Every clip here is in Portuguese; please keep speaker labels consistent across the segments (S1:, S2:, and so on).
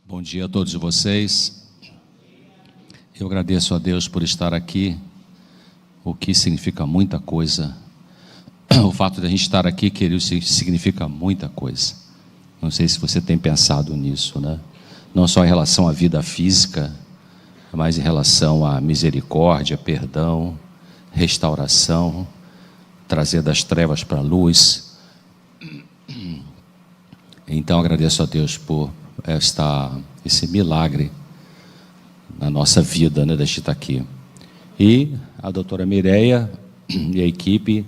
S1: Bom dia a todos vocês. Eu agradeço a Deus por estar aqui, o que significa muita coisa. O fato de a gente estar aqui, querido, significa muita coisa. Não sei se você tem pensado nisso, né? Não só em relação à vida física, mas em relação à misericórdia, perdão, restauração, trazer das trevas para a luz. Então agradeço a Deus por esse milagre na nossa vida, né, de estar aqui. E a doutora Mireia e a equipe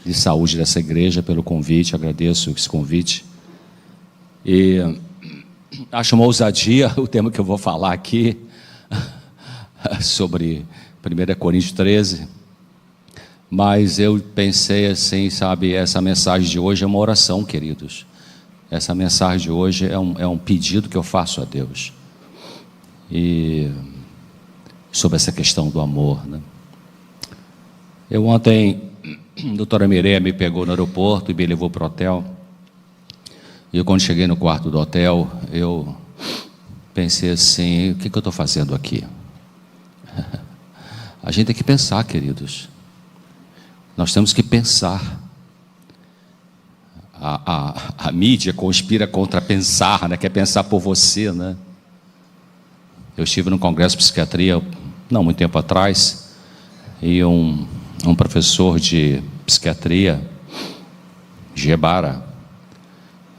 S1: de saúde dessa igreja pelo convite, agradeço esse convite. E acho uma ousadia o tema que eu vou falar aqui, sobre 1 Coríntios 13, mas eu pensei assim, sabe, essa mensagem de hoje é uma oração, queridos. Essa mensagem de hoje é um pedido que eu faço a Deus. E sobre essa questão do amor, né? Eu ontem, a doutora Mireia me pegou no aeroporto e me levou para o hotel. E eu, quando cheguei no quarto do hotel, eu pensei assim, o que eu estou fazendo aqui? A gente tem que pensar, queridos. Nós temos que pensar. A mídia conspira contra pensar, né? Quer pensar por você, né? Eu estive num congresso de psiquiatria, não muito tempo atrás, e um professor de psiquiatria,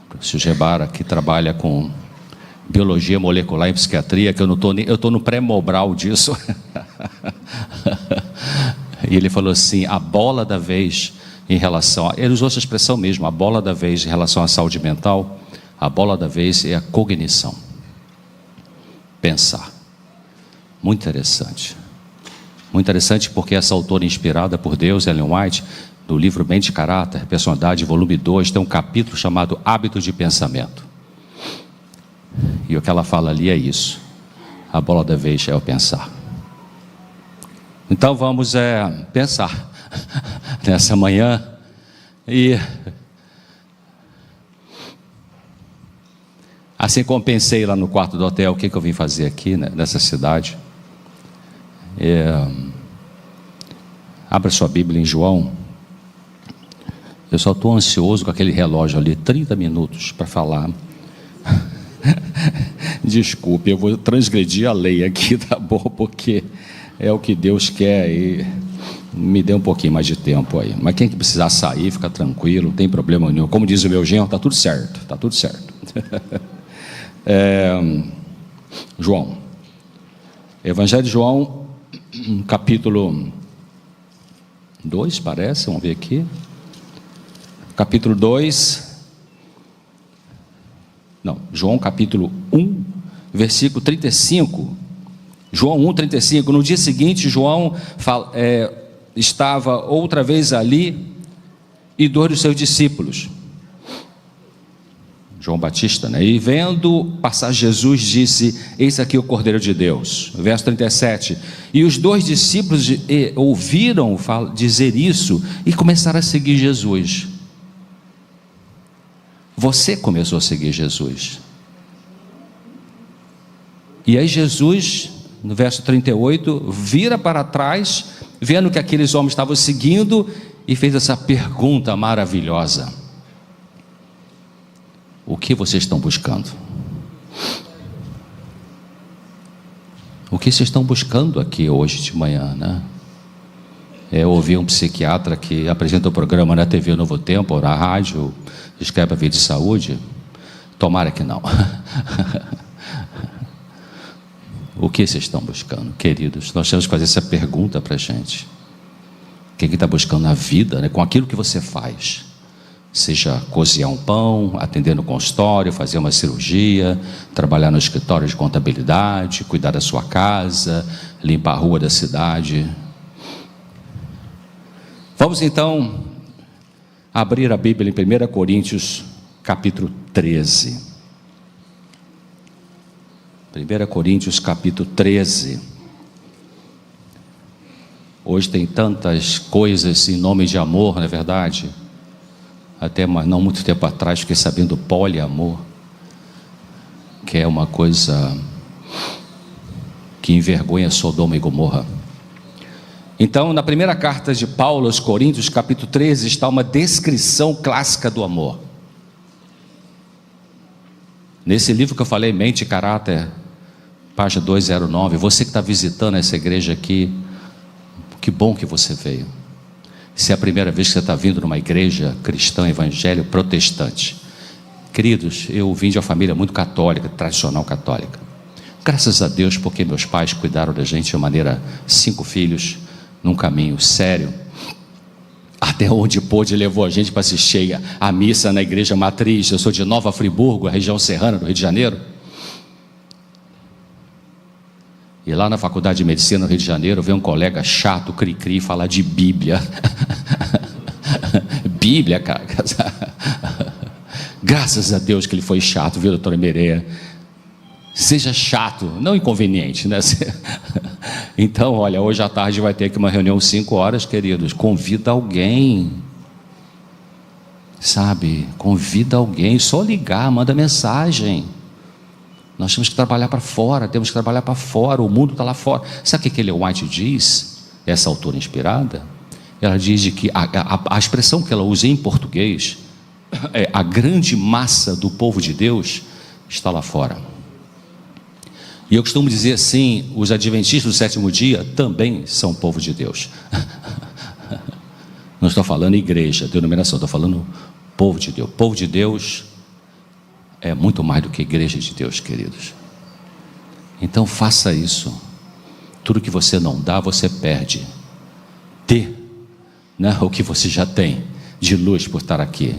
S1: professor Gebara, que trabalha com biologia molecular em psiquiatria, que eu estou no pré-mobral disso. E ele falou assim, a bola da vez em relação, ele usou essa expressão mesmo, a bola da vez em relação à saúde mental, a bola da vez é a cognição. Pensar. Muito interessante. Muito interessante porque essa autora inspirada por Deus, Ellen White, no livro Mente de Caráter, Personalidade, volume 2, tem um capítulo chamado Hábitos de Pensamento. E o que ela fala ali é isso. A bola da vez é o pensar. Então vamos pensar nessa manhã. E assim como pensei lá no quarto do hotel, o que eu vim fazer aqui, né, nessa cidade. Abra sua Bíblia em João. Eu só estou ansioso com aquele relógio ali, 30 minutos para falar. Desculpe, eu vou transgredir a lei aqui, tá bom? Porque é o que Deus quer e me dê um pouquinho mais de tempo aí. Mas quem precisar sair, fica tranquilo, não tem problema nenhum. Como diz o meu genro, tá tudo certo, tá tudo certo. João, Evangelho de João, capítulo 2, parece, vamos ver aqui. Capítulo 2, não, João capítulo 1, versículo 35. João 1, 35. No dia seguinte, João estava outra vez ali e 2 dos seus discípulos, João Batista, né? E vendo passar Jesus, disse: eis aqui o Cordeiro de Deus. Verso 37. E os 2 discípulos ouviram dizer isso e começaram a seguir Jesus. Você começou a seguir Jesus. E aí Jesus, no verso 38, vira para trás, vendo que aqueles homens estavam seguindo, e fez essa pergunta maravilhosa: o que vocês estão buscando? O que vocês estão buscando aqui hoje de manhã, né? Eu ouvi um psiquiatra que apresenta o programa na TV Novo Tempo, ou na rádio, escreve a Vida de Saúde. Tomara que não. O que vocês estão buscando, queridos? Nós temos que fazer essa pergunta para a gente. O que está buscando na vida, né? Com aquilo que você faz? Seja cozinhar um pão, atender no consultório, fazer uma cirurgia, trabalhar no escritório de contabilidade, cuidar da sua casa, limpar a rua da cidade. Vamos então abrir a Bíblia em 1 Coríntios capítulo 13. 1 Coríntios capítulo 13. Hoje tem tantas coisas em nome de amor, não é verdade? Até não muito tempo atrás fiquei sabendo do poliamor. que é uma coisa que envergonha Sodoma e Gomorra. Então, na primeira carta de Paulo aos Coríntios, capítulo 13, está uma descrição clássica do amor. Nesse livro que eu falei, Mente e Caráter, página 209, você que está visitando essa igreja aqui, que bom que você veio. Se é a primeira vez que você está vindo numa igreja cristã, evangelho, protestante. Queridos, eu vim de uma família muito católica, tradicional católica. Graças a Deus, porque meus pais cuidaram da gente de maneira, 5 filhos, num caminho sério. Até onde pôde, levou a gente para assistir a missa na igreja matriz. Eu sou de Nova Friburgo, a região serrana do Rio de Janeiro. E lá na faculdade de medicina no Rio de Janeiro, veio um colega chato, cri-cri, falar de Bíblia. Bíblia, cara. Graças a Deus que ele foi chato, viu, doutora Mereia? Seja chato, não inconveniente, né? Então, olha, hoje à tarde vai ter aqui uma reunião 5 horas, queridos. Convida alguém, sabe? Convida alguém, só ligar, manda mensagem. Nós temos que trabalhar para fora, temos que trabalhar para fora, o mundo está lá fora. Sabe o que Ellen White diz? Essa autora inspirada? Ela diz de que a expressão que ela usa em português é: a grande massa do povo de Deus está lá fora. E eu costumo dizer assim: os adventistas do 7º dia também são povo de Deus. Não estou falando igreja, denominação, estou falando povo de Deus. Povo de Deus é muito mais do que igreja de Deus, queridos. Então faça isso. Tudo que você não dá, você perde. Dê, né, o que você já tem de luz por estar aqui,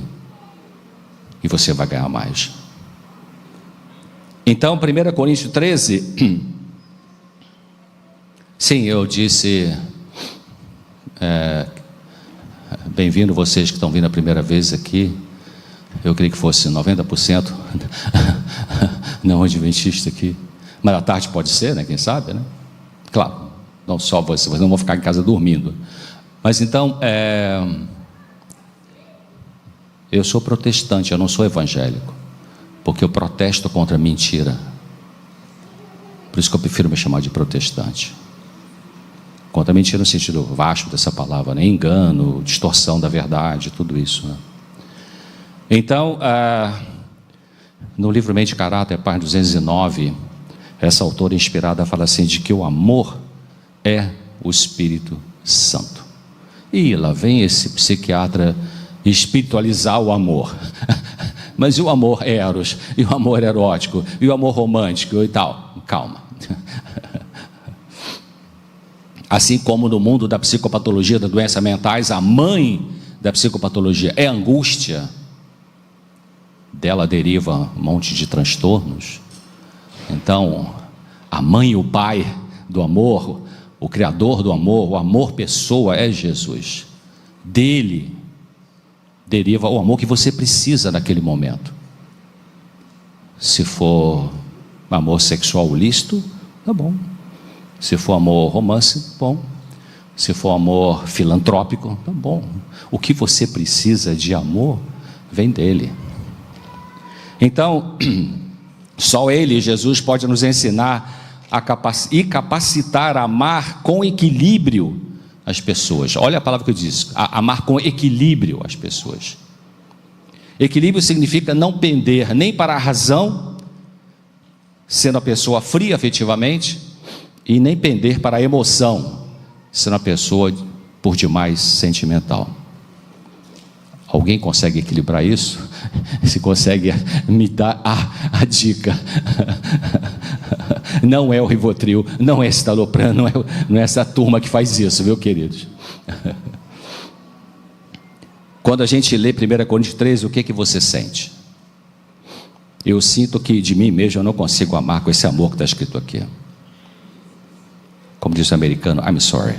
S1: e você vai ganhar mais. Então, 1 Coríntios 13, sim, eu disse, bem-vindo vocês que estão vindo a primeira vez aqui. Eu queria que fosse 90% não adventista aqui, mas à tarde pode ser, né? Quem sabe, né? Claro, não só vocês não vão ficar em casa dormindo. Mas então, eu sou protestante, eu não sou evangélico, porque eu protesto contra a mentira. Por isso que eu prefiro me chamar de protestante. Contra a mentira no sentido vasto dessa palavra, né? Engano, distorção da verdade, tudo isso, né? Então, no livro Mente e Caráter, página 209, essa autora inspirada fala assim, de que o amor é o Espírito Santo. E lá vem esse psiquiatra espiritualizar o amor. Mas e o amor eros, e o amor erótico, e o amor romântico e tal? Calma. Assim como no mundo da psicopatologia, das doenças mentais, a mãe da psicopatologia é a angústia. Dela deriva um monte de transtornos. Então, a mãe e o pai do amor, o criador do amor, o amor pessoa é Jesus. Dele deriva o amor que você precisa naquele momento. Se for amor sexual lícito, tá bom. Se for amor romance, bom. Se for amor filantrópico, tá bom. O que você precisa de amor vem dele. Então, só Ele, Jesus, pode nos ensinar e capacitar a amar com equilíbrio as pessoas. Olha a palavra que eu disse: amar com equilíbrio as pessoas. Equilíbrio significa não pender nem para a razão, sendo a pessoa fria afetivamente, e nem pender para a emoção, sendo a pessoa por demais sentimental. Alguém consegue equilibrar isso? Se consegue, me dá a dica. Não é o Rivotril, não é esse Talopram, não é essa turma que faz isso, viu, queridos? Quando a gente lê 1 Coríntios 13, o que você sente? Eu sinto que de mim mesmo eu não consigo amar com esse amor que está escrito aqui. Como diz o americano, I'm sorry.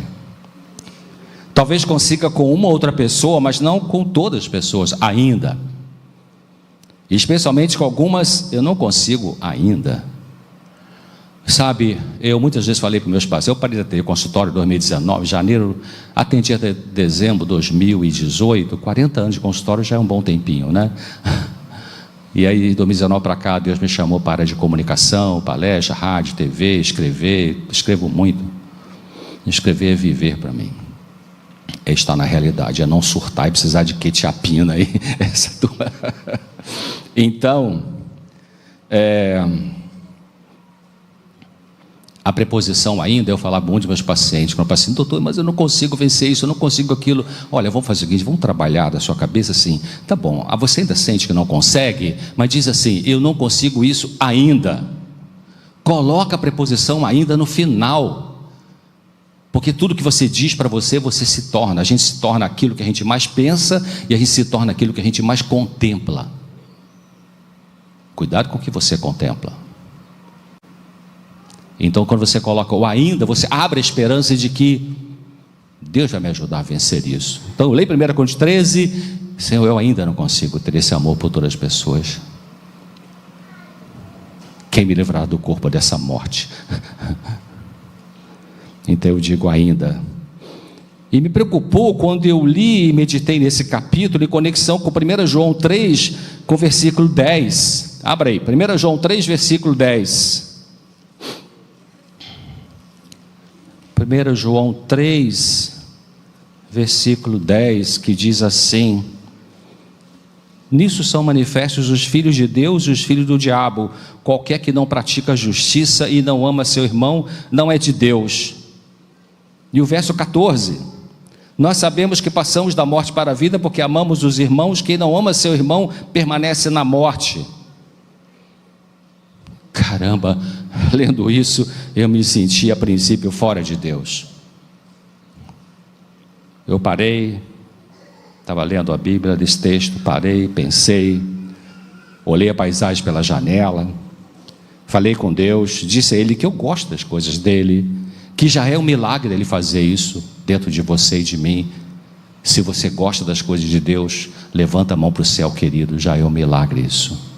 S1: Talvez consiga com uma outra pessoa, mas não com todas as pessoas ainda. E especialmente com algumas eu não consigo ainda. Sabe, eu muitas vezes falei para meus pais, eu parei de ter consultório em 2019, janeiro, atendi até dezembro de 2018, 40 anos de consultório já é um bom tempinho, né? E aí, de 2019 para cá, Deus me chamou para a área de comunicação, palestra, rádio, TV, escrever. Escrevo muito. Escrever é viver para mim. É estar na realidade, é não surtar e precisar de quetiapina aí. Então, a preposição ainda, eu falava muito dos meus pacientes, quando eu falava assim, doutor, mas eu não consigo vencer isso, eu não consigo aquilo. Olha, vamos fazer o seguinte, vamos trabalhar da sua cabeça assim, tá bom, você ainda sente que não consegue, mas diz assim, eu não consigo isso ainda. Coloca a preposição ainda no final, porque tudo que você diz para você, você se torna. A gente se torna aquilo que a gente mais pensa e a gente se torna aquilo que a gente mais contempla. Cuidado com o que você contempla. Então, quando você coloca o ainda, você abre a esperança de que Deus vai me ajudar a vencer isso. Então, eu leio 1 Coríntios 13, Senhor, eu ainda não consigo ter esse amor por todas as pessoas. Quem me livrará do corpo dessa morte? Então, eu digo ainda. E me preocupou quando eu li e meditei nesse capítulo em conexão com 1 João 3, com versículo 10. Abra aí, 1 João 3, versículo 10. 1 João 3, versículo 10, que diz assim: nisso são manifestos os filhos de Deus e os filhos do diabo. Qualquer que não pratica a justiça e não ama seu irmão, não é de Deus. E o verso 14: nós sabemos que passamos da morte para a vida, porque amamos os irmãos. Quem não ama seu irmão, permanece na morte. Caramba, lendo isso, eu me senti a princípio fora de Deus. Eu parei, estava lendo a Bíblia desse texto, parei, pensei, olhei a paisagem pela janela, falei com Deus, disse a Ele que eu gosto das coisas dEle, que já é um milagre Ele fazer isso dentro de você e de mim. Se você gosta das coisas de Deus, levanta a mão para o céu, querido, já é um milagre isso.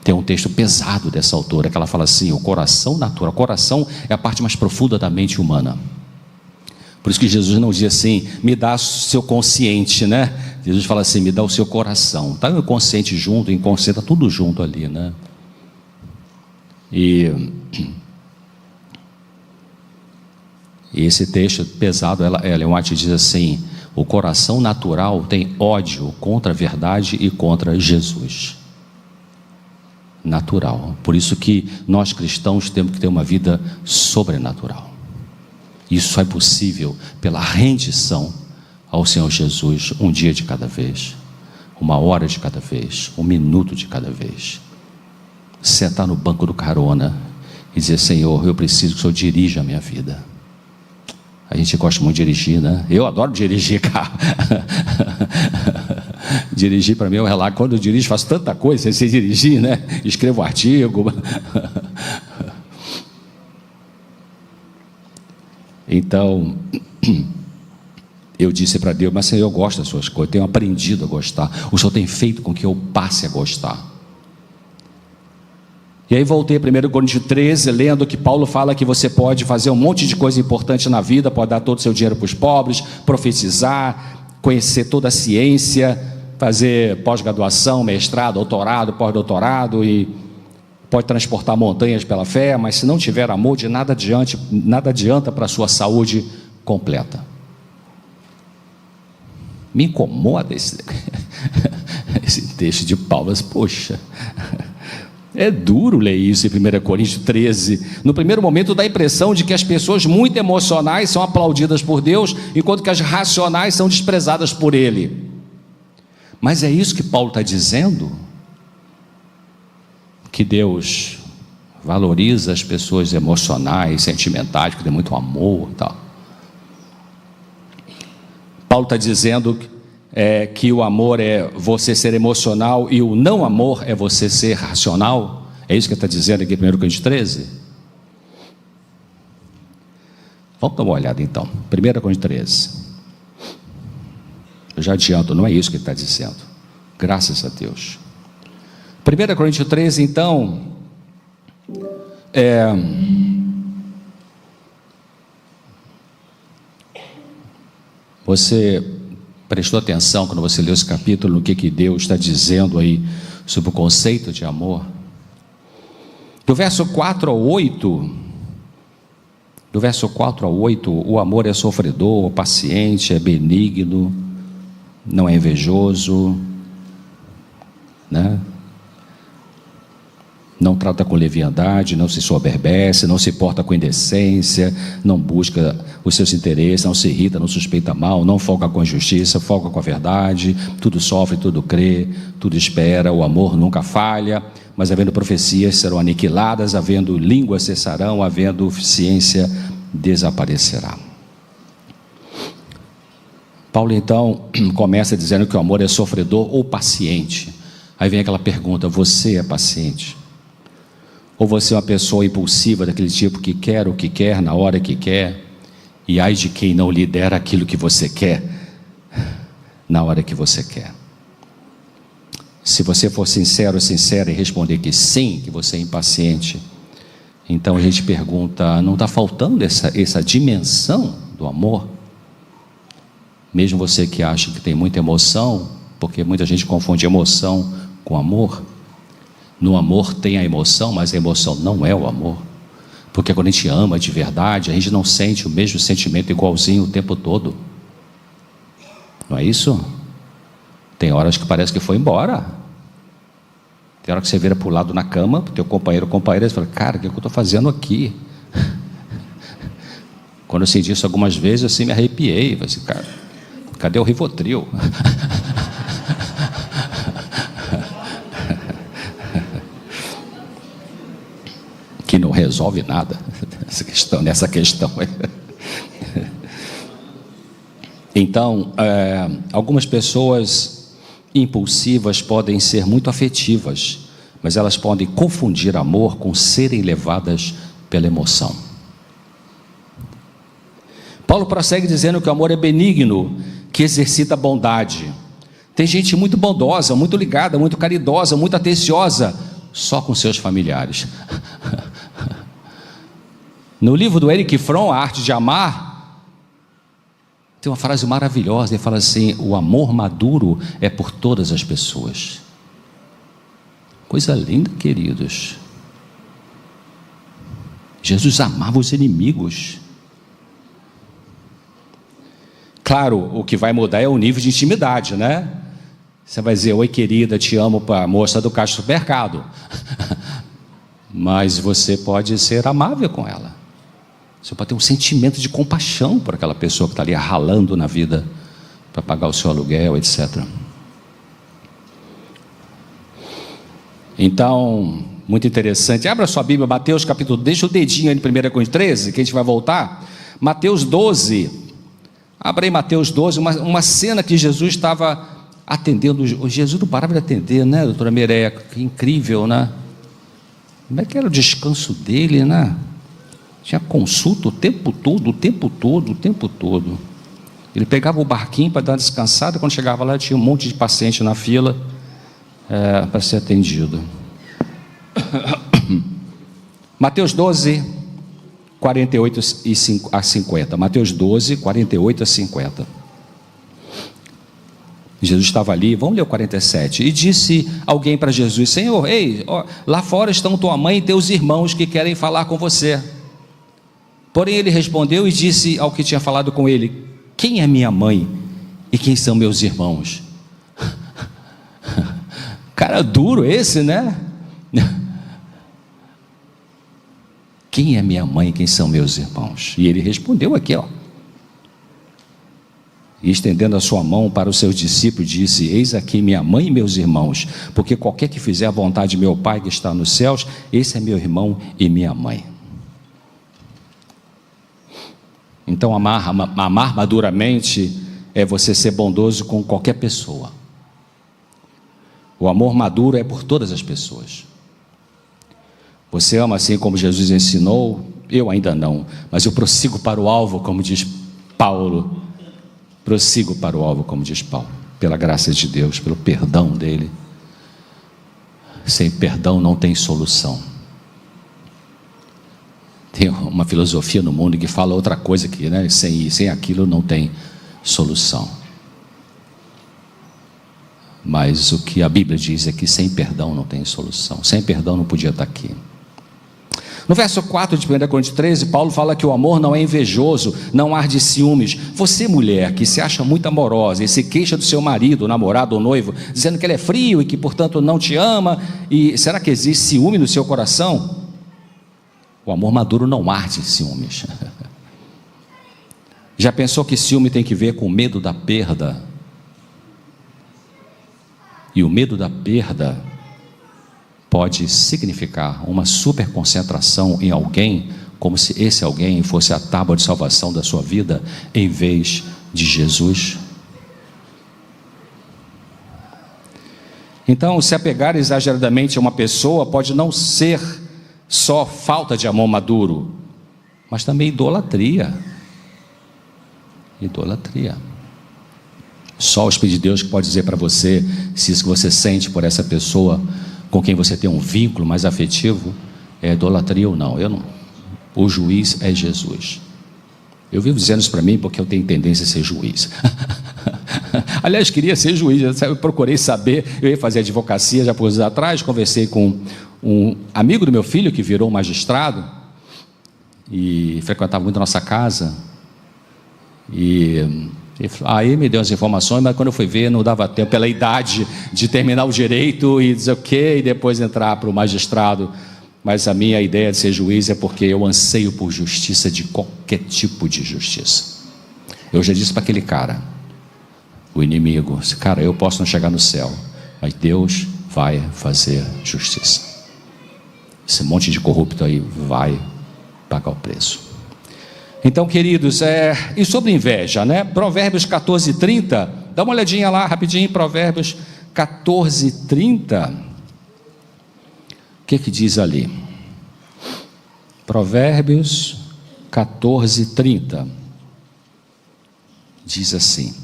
S1: Tem um texto pesado dessa autora, que ela fala assim, o coração natural. O coração é a parte mais profunda da mente humana. Por isso que Jesus não diz assim, me dá o seu consciente, né? Jesus fala assim, me dá o seu coração. Está o consciente junto, o inconsciente, está tudo junto ali, né? E esse texto pesado, Ellen White diz assim, o coração natural tem ódio contra a verdade e contra Jesus. Natural. Por isso que nós cristãos temos que ter uma vida sobrenatural. Isso é possível pela rendição ao Senhor Jesus, um dia de cada vez, uma hora de cada vez, um minuto de cada vez. Sentar no banco do carona e dizer, Senhor, eu preciso que o Senhor dirija a minha vida. A gente gosta muito de dirigir, né? Eu adoro dirigir carro. Dirigir para mim é um relato. Quando eu dirijo, faço tanta coisa sem dirigir, né? Escrevo artigo. Então, eu disse para Deus, mas Senhor, eu gosto das suas coisas, tenho aprendido a gostar. O Senhor tem feito com que eu passe a gostar. E aí voltei a 1 Coríntios 13, lendo que Paulo fala que você pode fazer um monte de coisa importante na vida, pode dar todo o seu dinheiro para os pobres, profetizar, conhecer toda a ciência, fazer pós-graduação, mestrado, doutorado, pós-doutorado, e pode transportar montanhas pela fé, mas se não tiver amor, de nada adianta para a sua saúde completa. Me incomoda esse texto de Paulo, mas, poxa, é duro ler isso em 1 Coríntios 13. No primeiro momento dá a impressão de que as pessoas muito emocionais são aplaudidas por Deus, enquanto que as racionais são desprezadas por Ele. Mas é isso que Paulo está dizendo? Que Deus valoriza as pessoas emocionais, sentimentais, que tem muito amor e tal. Paulo está dizendo que o amor é você ser emocional e o não amor é você ser racional? É isso que ele está dizendo aqui em 1 Coríntios 13? Vamos dar uma olhada então. 1 Coríntios 13. Eu já adianto, não é isso que ele está dizendo. Graças a Deus. 1 Coríntios 13, então, você prestou atenção quando você leu esse capítulo, no que Deus está dizendo aí sobre o conceito de amor. Do verso 4 ao 8, o amor é sofredor, paciente, é benigno, não é invejoso, né? Não trata com leviandade, não se soberbece, não se porta com indecência, não busca os seus interesses, não se irrita, não suspeita mal, não folga com a justiça, folga com a verdade, tudo sofre, tudo crê, tudo espera, o amor nunca falha, mas havendo profecias serão aniquiladas, havendo línguas cessarão, havendo ciência desaparecerá. Paulo então começa dizendo que o amor é sofredor ou paciente. Aí vem aquela pergunta: você é paciente? Ou você é uma pessoa impulsiva, daquele tipo que quer o que quer, na hora que quer, e ai de quem não lhe der aquilo que você quer, na hora que você quer? Se você for sincero ou sincera e responder que sim, que você é impaciente, então a gente pergunta: não está faltando essa dimensão do amor? Mesmo você que acha que tem muita emoção, porque muita gente confunde emoção com amor. No amor tem a emoção, mas a emoção não é o amor. Porque quando a gente ama de verdade, a gente não sente o mesmo sentimento igualzinho o tempo todo. Não é isso? Tem horas que parece que foi embora. Tem hora que você vira para o lado na cama, para o teu companheiro ou companheira, e você fala: cara, o que eu estou fazendo aqui? Quando eu senti isso algumas vezes, eu assim me arrepiei. Falei assim: cara, cadê o Rivotril? Que não resolve nada nessa questão. Então, algumas pessoas impulsivas podem ser muito afetivas, mas elas podem confundir amor com serem levadas pela emoção. Paulo prossegue dizendo que o amor é benigno, que exercita a bondade. Tem gente muito bondosa, muito ligada, muito caridosa, muito atenciosa, só com seus familiares. No livro do Erich Fromm, A Arte de Amar, tem uma frase maravilhosa. Ele fala assim: o amor maduro é por todas as pessoas. Coisa linda, queridos. Jesus amava os inimigos. Claro, o que vai mudar é o nível de intimidade, né? Você vai dizer: oi querida, te amo, para a moça do caixa do supermercado. Mas você pode ser amável com ela. Você pode ter um sentimento de compaixão por aquela pessoa que está ali ralando na vida para pagar o seu aluguel, etc. Então, muito interessante. Abra sua Bíblia, Mateus capítulo, deixa o dedinho aí em 1 Coríntios 13, que a gente vai voltar. Mateus 12. Abra aí Mateus 12, uma cena que Jesus estava atendendo. Jesus não parava de atender, né, doutora Mireia? Que incrível, né? Como é que era o descanso dele, né? Tinha consulta o tempo todo. Ele pegava o barquinho para dar uma descansada. Quando chegava lá, tinha um monte de paciente na fila para ser atendido. Mateus 12, 48 a 50. Mateus 12, 48 a 50. Jesus estava ali, vamos ler o 47. E disse alguém para Jesus: Senhor, ei, lá fora estão tua mãe e teus irmãos que querem falar com você. Porém ele respondeu e disse ao que tinha falado com ele: quem é minha mãe e quem são meus irmãos? Cara duro esse, né? Quem é minha mãe e quem são meus irmãos? E ele respondeu aqui, e estendendo a sua mão para os seus discípulos, disse: eis aqui minha mãe e meus irmãos, porque qualquer que fizer a vontade de meu Pai que está nos céus, esse é meu irmão e minha mãe. Então amar maduramente é você ser bondoso com qualquer pessoa. O amor maduro é por todas as pessoas. Você ama assim como Jesus ensinou? Eu ainda não, mas eu prossigo para o alvo, como diz Paulo. Prossigo para o alvo, como diz Paulo, pela graça de Deus, pelo perdão dele. Sem perdão não tem solução. Tem uma filosofia no mundo que fala outra coisa que, né? Sem aquilo não tem solução. Mas o que a Bíblia diz é que sem perdão não tem solução. Sem perdão não podia estar aqui. No verso 4 de 1 Coríntios 13, Paulo fala que o amor não é invejoso, não arde ciúmes. Você, mulher, que se acha muito amorosa e se queixa do seu marido, namorado ou noivo, dizendo que ele é frio e que, portanto, não te ama, e será que existe ciúme no seu coração? O amor maduro não arde ciúmes. Já pensou que ciúme tem que ver com medo da perda? E o medo da perda pode significar uma superconcentração em alguém, como se esse alguém fosse a tábua de salvação da sua vida, em vez de Jesus. Então, se apegar exageradamente a uma pessoa pode não ser só falta de amor maduro, mas também idolatria. Idolatria. Só o Espírito de Deus que pode dizer para você se isso que você sente por essa pessoa com quem você tem um vínculo mais afetivo é idolatria ou não. Eu não. O juiz é Jesus. Eu vivo dizendo isso para mim porque eu tenho tendência a ser juiz. Aliás, queria ser juiz, eu procurei saber, eu ia fazer advocacia já por anos atrás, conversei com um amigo do meu filho que virou magistrado e frequentava muito a nossa casa, e aí me deu as informações, mas quando eu fui ver não dava tempo, pela idade de terminar o direito e dizer ok, e depois entrar para o magistrado. Mas a minha ideia de ser juiz é porque eu anseio por justiça, de qualquer tipo de justiça. Eu já disse para aquele cara, o inimigo, cara, eu posso não chegar no céu, mas Deus vai fazer justiça. Esse monte de corrupto aí vai pagar o preço. Então, queridos, e sobre inveja, né? Provérbios 14:30, dá uma olhadinha lá rapidinho, Provérbios 14:30. O que diz ali? Provérbios 14:30. Diz assim: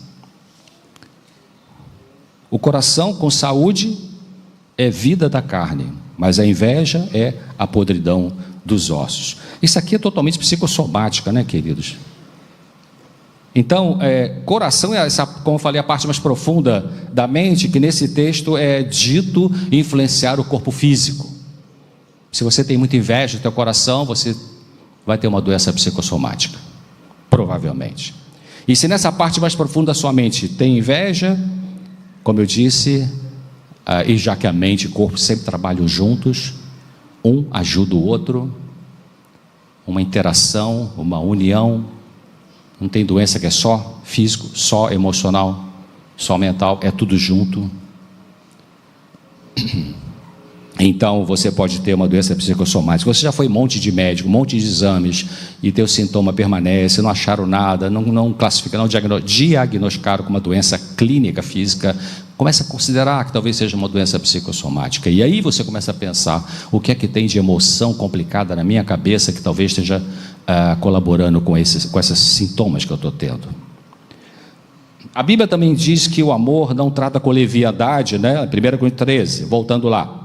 S1: o coração com saúde é vida da carne, mas a inveja é a podridão dos ossos. Isso aqui é totalmente psicossomática, né, queridos? Então, coração é essa, como eu falei, a parte mais profunda da mente, que nesse texto é dito influenciar o corpo físico. Se você tem muita inveja no teu coração, você vai ter uma doença psicossomática, provavelmente. E se nessa parte mais profunda da sua mente tem inveja, como eu disse, e já que a mente e o corpo sempre trabalham juntos, um ajuda o outro, uma interação, uma união. Não tem doença que é só físico, só emocional, só mental, é tudo junto. Então você pode ter uma doença psicossomática. Você já foi um monte de médico, um monte de exames, e teu sintoma permanece, não acharam nada, não classificaram, não diagnosticaram como uma doença clínica física. Começa a considerar que talvez seja uma doença psicossomática. E aí você começa a pensar, o que é que tem de emoção complicada na minha cabeça que talvez esteja colaborando com esses sintomas que eu estou tendo. A Bíblia também diz que o amor não trata com leviandade, né? 1 Coríntios 13, voltando lá.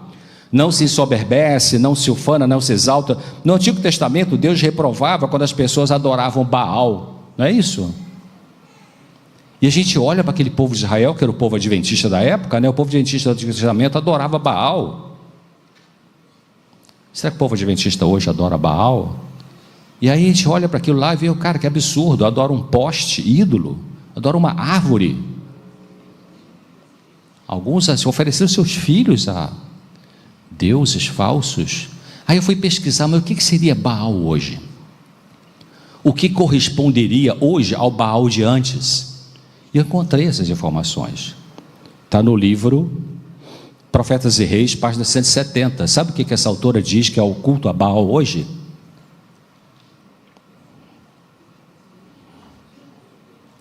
S1: Não se ensoberbece, não se ufana, não se exalta. No Antigo Testamento, Deus reprovava quando as pessoas adoravam Baal, não é isso? E a gente olha para aquele povo de Israel, que era o povo adventista da época, né? O povo adventista do Antigo Testamento adorava Baal. Será que o povo adventista hoje adora Baal? E aí a gente olha para aquilo lá e vê, cara, que absurdo, adora um poste, ídolo, adora uma árvore. Alguns ofereceram seus filhos a deuses falsos. Aí eu fui pesquisar, mas o que seria Baal hoje? O que corresponderia hoje ao Baal de antes? E eu encontrei essas informações. Está no livro Profetas e Reis, página 170. Sabe o que essa autora diz que é o culto a Baal hoje?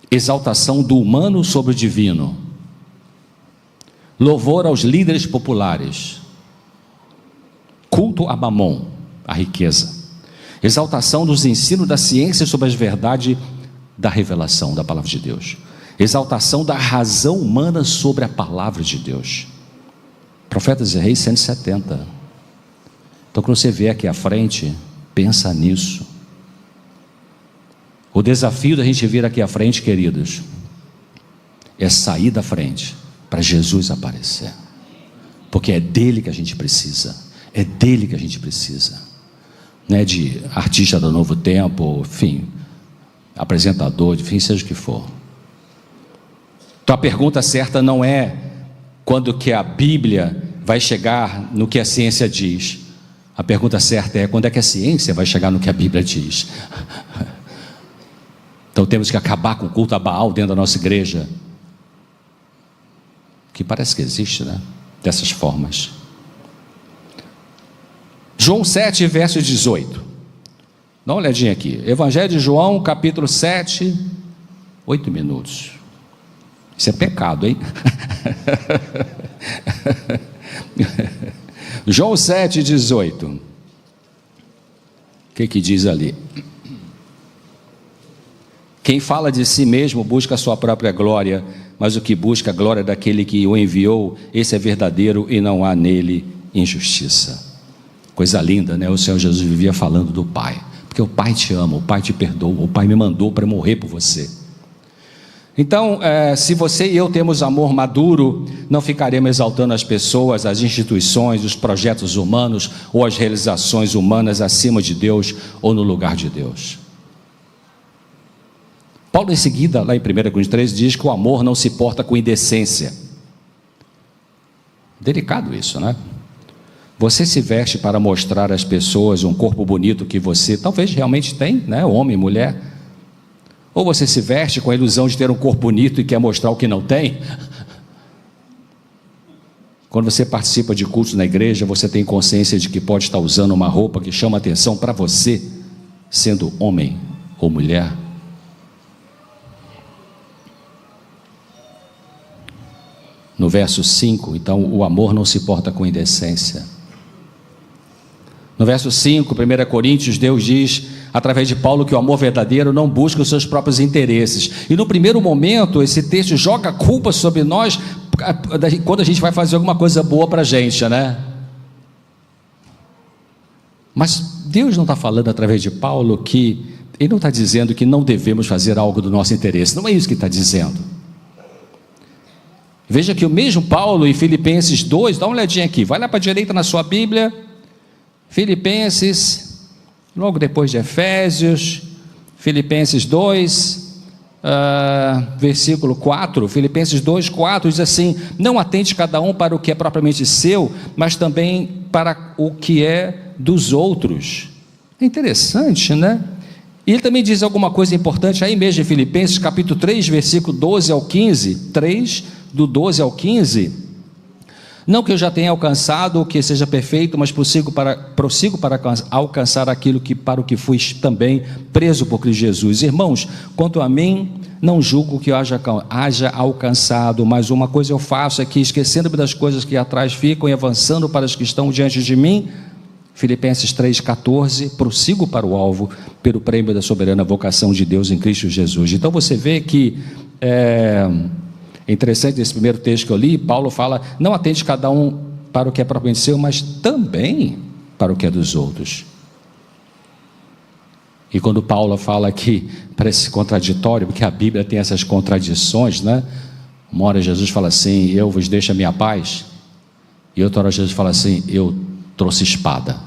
S1: Exaltação do humano sobre o divino, louvor aos líderes populares, culto a Mamon, a riqueza, exaltação dos ensinos da ciência sobre as verdades da revelação da palavra de Deus, exaltação da razão humana sobre a palavra de Deus. Profetas e Reis 170. Então quando você vê aqui à frente, pensa nisso. O desafio da gente vir aqui à frente, queridos, é sair da frente para Jesus aparecer. Porque é dele que a gente precisa. É dele que a gente precisa. Não é de artista do Novo Tempo, enfim, apresentador, enfim, seja o que for. Então a pergunta certa não é quando que a Bíblia vai chegar no que a ciência diz. A pergunta certa é quando é que a ciência vai chegar no que a Bíblia diz. Então temos que acabar com o culto a Baal dentro da nossa igreja, que parece que existe, né? Dessas formas. João 7, verso 18. Dá uma olhadinha aqui. Evangelho de João, capítulo 7, 8 minutos. Isso é pecado, hein? João 7, 18. O que diz ali? Quem fala de si mesmo busca a sua própria glória, mas o que busca a glória daquele que o enviou, esse é verdadeiro e não há nele injustiça. Coisa linda, né? O Senhor Jesus vivia falando do Pai, porque o Pai te ama, o Pai te perdoa, o Pai me mandou para morrer por você. Então, se você e eu temos amor maduro, não ficaremos exaltando as pessoas, as instituições, os projetos humanos ou as realizações humanas acima de Deus ou no lugar de Deus. Paulo, em seguida, lá em 1 Coríntios 13, diz que o amor não se porta com indecência. Delicado isso, né? Você se veste para mostrar às pessoas um corpo bonito que você talvez realmente tem, né? Homem, mulher. Ou você se veste com a ilusão de ter um corpo bonito e quer mostrar o que não tem? Quando você participa de cultos na igreja, você tem consciência de que pode estar usando uma roupa que chama atenção para você, sendo homem ou mulher? No verso 5, então, o amor não se porta com indecência. No verso 5, 1 Coríntios, Deus diz, através de Paulo, que o amor verdadeiro não busca os seus próprios interesses. E no primeiro momento, esse texto joga a culpa sobre nós, quando a gente vai fazer alguma coisa boa para a gente, né? Mas Deus não está falando através de Paulo que, Ele não está dizendo que não devemos fazer algo do nosso interesse, não é isso que Ele está dizendo. Veja que o mesmo Paulo em Filipenses 2, dá uma olhadinha aqui, vai lá para a direita na sua Bíblia, Filipenses, logo depois de Efésios, Filipenses 2, versículo 4, Filipenses 2, 4, diz assim, não atente cada um para o que é propriamente seu, mas também para o que é dos outros. É interessante, né? E ele também diz alguma coisa importante aí mesmo em Filipenses, capítulo 3, versículo 12 ao 15, 3, do 12 ao 15, não que eu já tenha alcançado o que seja perfeito, mas prossigo para alcançar aquilo que para o que fui também preso por Cristo Jesus. Irmãos, quanto a mim, não julgo que eu haja alcançado, mas uma coisa eu faço é que, esquecendo-me das coisas que atrás ficam e avançando para as que estão diante de mim, Filipenses 3,14, prossigo para o alvo, pelo prêmio da soberana vocação de Deus em Cristo Jesus. Então você vê que é interessante nesse primeiro texto que eu li, Paulo fala, não atende cada um para o que é propriamente seu, mas também para o que é dos outros. E quando Paulo fala aqui, parece contraditório, porque a Bíblia tem essas contradições, né? Uma hora Jesus fala assim, eu vos deixo a minha paz, e outra hora Jesus fala assim, eu trouxe espada.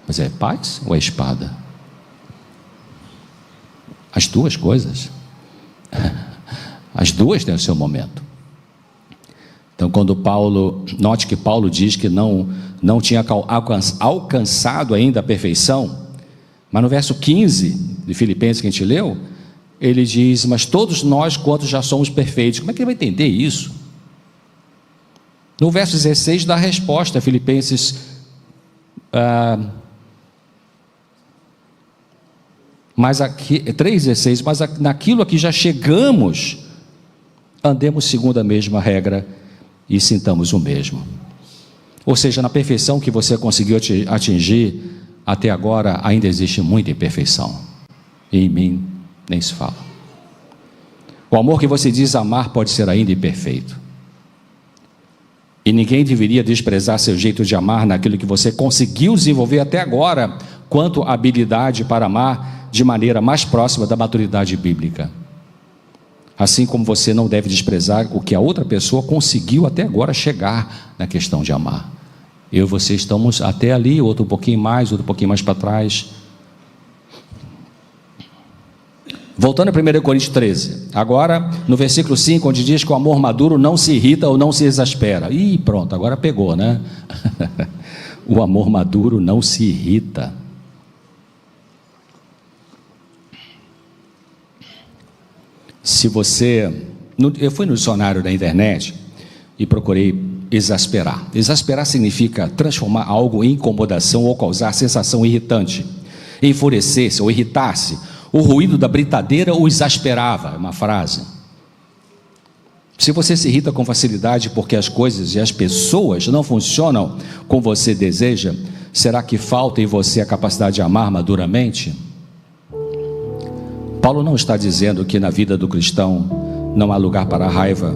S1: Mas é paz ou é espada? As duas coisas. As duas têm o seu momento. Então, quando Paulo, note que Paulo diz que não tinha alcançado ainda a perfeição, mas no verso 15 de Filipenses que a gente leu, ele diz, mas todos nós quantos já somos perfeitos. Como é que ele vai entender isso? No verso 16 dá a resposta, Filipenses 3,16, mas naquilo a que já chegamos, andemos segundo a mesma regra e sintamos o mesmo. Ou seja, na perfeição que você conseguiu atingir até agora, ainda existe muita imperfeição, e em mim nem se fala. O amor que você diz amar pode ser ainda imperfeito, e ninguém deveria desprezar seu jeito de amar naquilo que você conseguiu desenvolver até agora, quanto à habilidade para amar de maneira mais próxima da maturidade bíblica. Assim como você não deve desprezar o que a outra pessoa conseguiu até agora chegar na questão de amar. Eu e você estamos até ali, outro um pouquinho mais para trás. Voltando a 1 Coríntios 13, agora no versículo 5, onde diz que o amor maduro não se irrita ou não se exaspera. Ih, pronto, agora pegou, né? O amor maduro não se irrita. Se você... Eu fui no dicionário da internet e procurei exasperar. Exasperar significa transformar algo em incomodação ou causar sensação irritante, enfurecer-se ou irritar-se. O ruído da britadeira o exasperava, é uma frase. Se você se irrita com facilidade porque as coisas e as pessoas não funcionam como você deseja, será que falta em você a capacidade de amar maduramente? Paulo não está dizendo que na vida do cristão não há lugar para a raiva,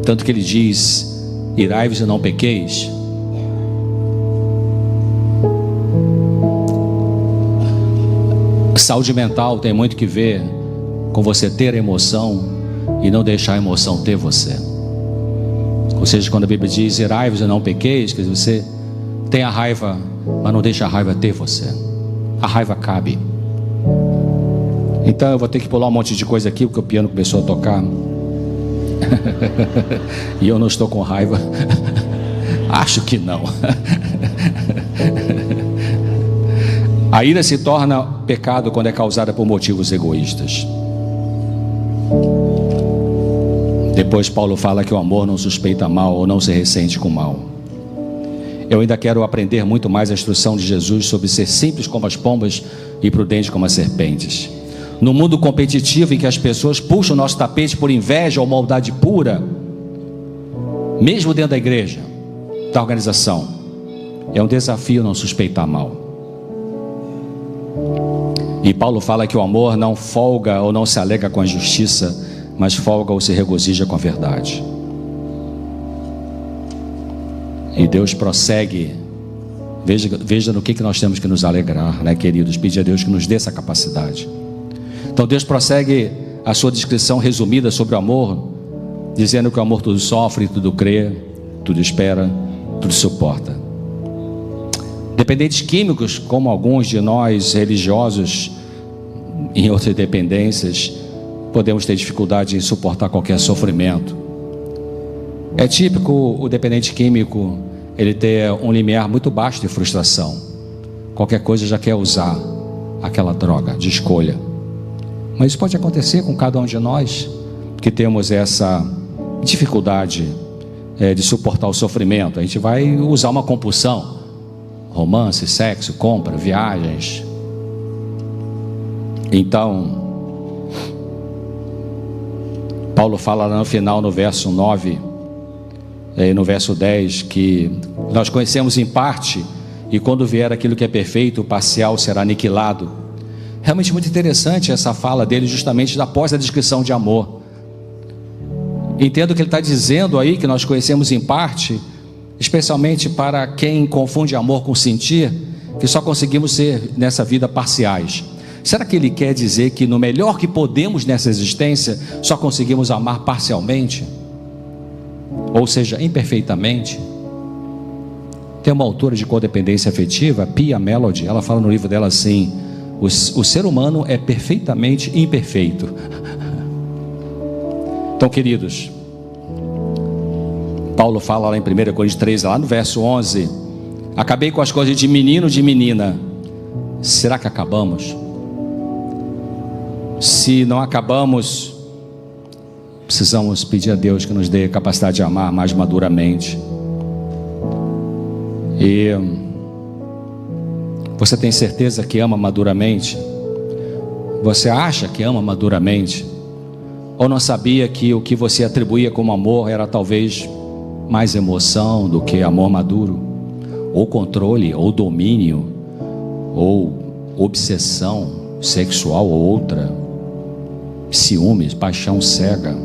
S1: tanto que ele diz: irai-vos e não pequeis. Saúde mental tem muito que ver com você ter a emoção e não deixar a emoção ter você. Ou seja, quando a Bíblia diz irai-vos e não pequeis, quer dizer, você tem a raiva, mas não deixa a raiva ter você. A raiva cabe. Então eu vou ter que pular um monte de coisa aqui, porque o piano começou a tocar. E eu não estou com raiva. Acho que não. A ira se torna pecado quando é causada por motivos egoístas. Depois Paulo fala que o amor não suspeita mal ou não se ressente com mal. Eu ainda quero aprender muito mais a instrução de Jesus sobre ser simples como as pombas e prudente como as serpentes. No mundo competitivo em que as pessoas puxam o nosso tapete por inveja ou maldade pura, mesmo dentro da igreja, da organização, é um desafio não suspeitar mal. E Paulo fala que o amor não folga ou não se alega com a justiça, mas folga ou se regozija com a verdade. E Deus prossegue. Veja no que nós temos que nos alegrar, né, queridos? Pedir a Deus que nos dê essa capacidade. Então Deus prossegue a sua descrição resumida sobre o amor, dizendo que o amor tudo sofre, tudo crê, tudo espera, tudo suporta. Dependentes químicos, como alguns de nós religiosos em outras dependências, podemos ter dificuldade em suportar qualquer sofrimento. É típico o dependente químico ele ter um limiar muito baixo de frustração. Qualquer coisa já quer usar aquela droga de escolha. Mas isso pode acontecer com cada um de nós que temos essa dificuldade de suportar o sofrimento. A gente vai usar uma compulsão: romance, sexo, compra, viagens. Então, Paulo fala lá no final, no verso 9 e no verso 10, que nós conhecemos em parte, e quando vier aquilo que é perfeito, o parcial será aniquilado. Realmente muito interessante essa fala dele, justamente após a descrição de amor. Entendo que ele está dizendo aí que nós conhecemos em parte, especialmente para quem confunde amor com sentir, que só conseguimos ser nessa vida parciais. Será que ele quer dizer que no melhor que podemos nessa existência, só conseguimos amar parcialmente? Ou seja, imperfeitamente? Tem uma autora de codependência afetiva, Pia Melody, ela fala no livro dela assim: o ser humano é perfeitamente imperfeito. Então, queridos, Paulo fala lá em 1 Coríntios 3, lá no verso 11: acabei com as coisas de menino, de menina. Será que acabamos? Se não acabamos, precisamos pedir a Deus que nos dê a capacidade de amar mais maduramente. E você tem certeza que ama maduramente? Você acha que ama maduramente? Ou não sabia que o que você atribuía como amor era talvez mais emoção do que amor maduro? Ou controle, ou domínio, ou obsessão sexual ou outra, ciúmes, paixão cega.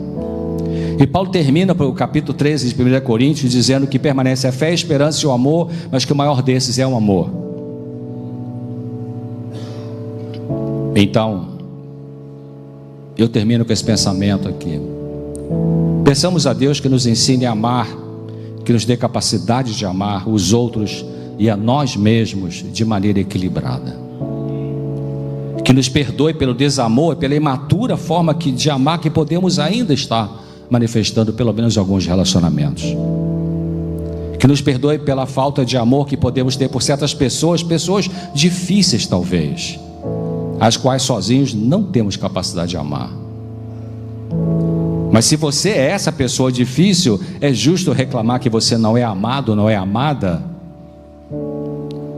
S1: E Paulo termina o capítulo 13 de 1 Coríntios dizendo que permanece a fé, a esperança e o amor, mas que o maior desses é o amor. Então, eu termino com esse pensamento aqui. Peçamos a Deus que nos ensine a amar, que nos dê capacidade de amar os outros e a nós mesmos de maneira equilibrada. Que nos perdoe pelo desamor, pela imatura forma de amar que podemos ainda estar manifestando, pelo menos em alguns relacionamentos. Que nos perdoe pela falta de amor que podemos ter por certas pessoas, pessoas difíceis talvez, as quais sozinhos não temos capacidade de amar. Mas se você é essa pessoa difícil, é justo reclamar que você não é amado, não é amada?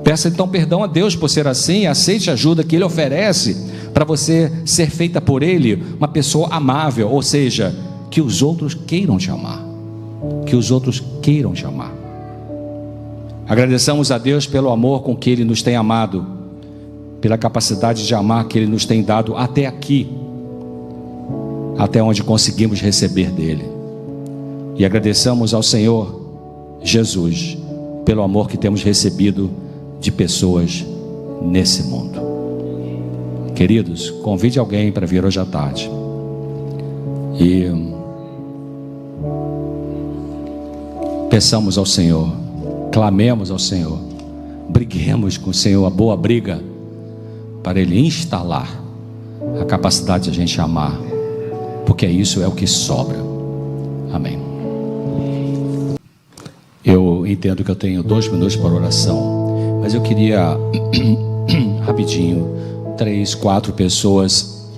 S1: Peça então perdão a Deus por ser assim, aceite a ajuda que Ele oferece para você ser feita por Ele uma pessoa amável, ou seja, que os outros queiram te amar, que os outros queiram te amar. Agradeçamos a Deus pelo amor com que Ele nos tem amado, pela capacidade de amar que Ele nos tem dado até aqui, até onde conseguimos receber dEle. E agradecemos ao Senhor Jesus pelo amor que temos recebido de pessoas nesse mundo. Queridos, convide alguém para vir hoje à tarde e peçamos ao Senhor, clamemos ao Senhor, briguemos com o Senhor a boa briga, para Ele instalar a capacidade de a gente amar, porque isso é o que sobra. Amém. Eu entendo que eu tenho 2 minutos para oração, mas eu queria rapidinho, 3, 4 pessoas.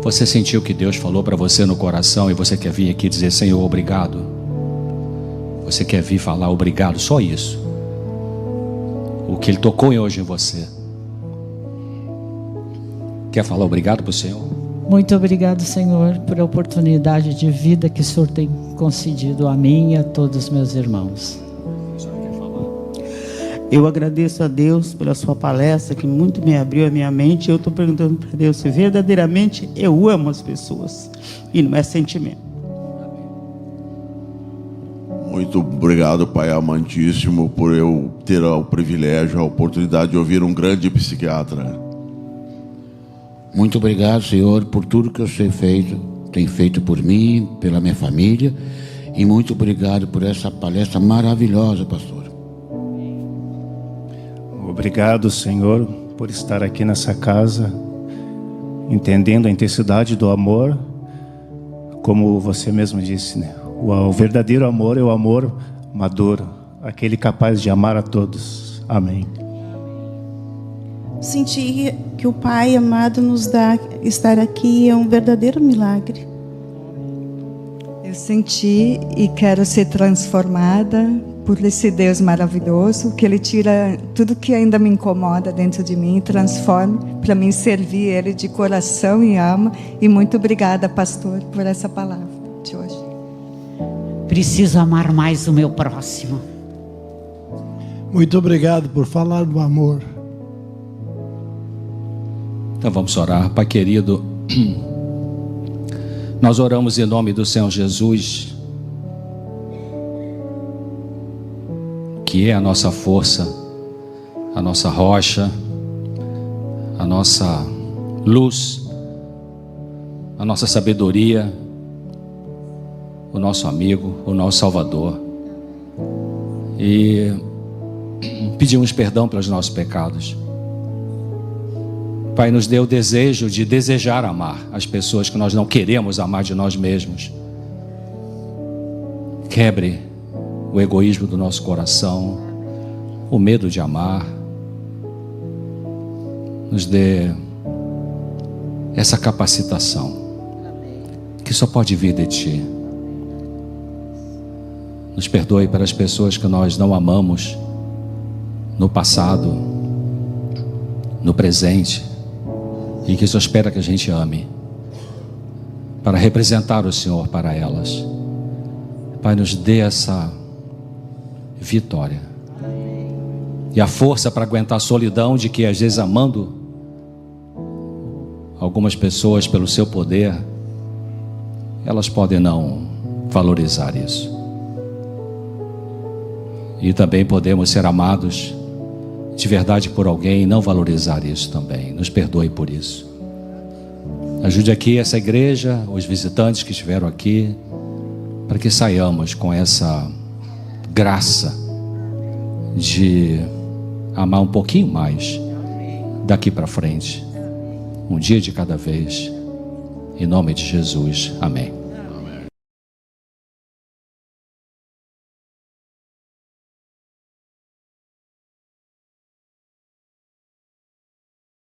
S1: Você sentiu que Deus falou para você no coração e você quer vir aqui dizer: Senhor, obrigado? Você quer vir falar obrigado? Só isso. O que Ele tocou hoje em você. Quer falar obrigado para o Senhor?
S2: Muito obrigado, Senhor, por a oportunidade de vida que o Senhor tem concedido a mim e a todos os meus irmãos.
S3: Eu agradeço a Deus pela sua palestra, que muito me abriu a minha mente. Eu estou perguntando para Deus se verdadeiramente eu amo as pessoas e não é sentimento.
S4: Muito obrigado, Pai amantíssimo, por eu ter o privilégio, a oportunidade de ouvir um grande psiquiatra.
S5: Muito obrigado, Senhor, por tudo que o Senhor tem feito por mim, pela minha família. E muito obrigado por essa palestra maravilhosa, pastor.
S6: Obrigado, Senhor, por estar aqui nessa casa, entendendo a intensidade do amor, como você mesmo disse, né? O verdadeiro amor é o amor maduro, aquele capaz de amar a todos. Amém.
S7: Sentir que o Pai amado nos dá estar aqui é um verdadeiro milagre.
S8: Eu senti e quero ser transformada por esse Deus maravilhoso, que Ele tira tudo que ainda me incomoda dentro de mim e transforme para mim servir Ele de coração e alma. E muito obrigada, pastor, por essa palavra de hoje.
S2: Preciso amar mais o meu próximo.
S9: Muito obrigado por falar do amor.
S1: Então vamos orar. Pai querido, nós oramos em nome do Senhor Jesus, que é a nossa força, a nossa rocha, a nossa luz, a nossa sabedoria, o nosso amigo, o nosso Salvador. E pedimos perdão pelos nossos pecados. Pai, nos dê o desejo de desejar amar as pessoas que nós não queremos amar de nós mesmos. Quebre o egoísmo do nosso coração, o medo de amar. Nos dê essa capacitação que só pode vir de Ti. Nos perdoe pelas pessoas que nós não amamos no passado, no presente, e que só espera que a gente ame para representar o Senhor para elas. Pai, nos dê essa vitória e a força para aguentar a solidão de que às vezes amando algumas pessoas pelo seu poder, elas podem não valorizar isso. E também podemos ser amados de verdade por alguém e não valorizar isso também. Nos perdoe por isso. Ajude aqui essa igreja, os visitantes que estiveram aqui, para que saiamos com essa graça de amar um pouquinho mais daqui para frente, um dia de cada vez, em nome de Jesus, amém.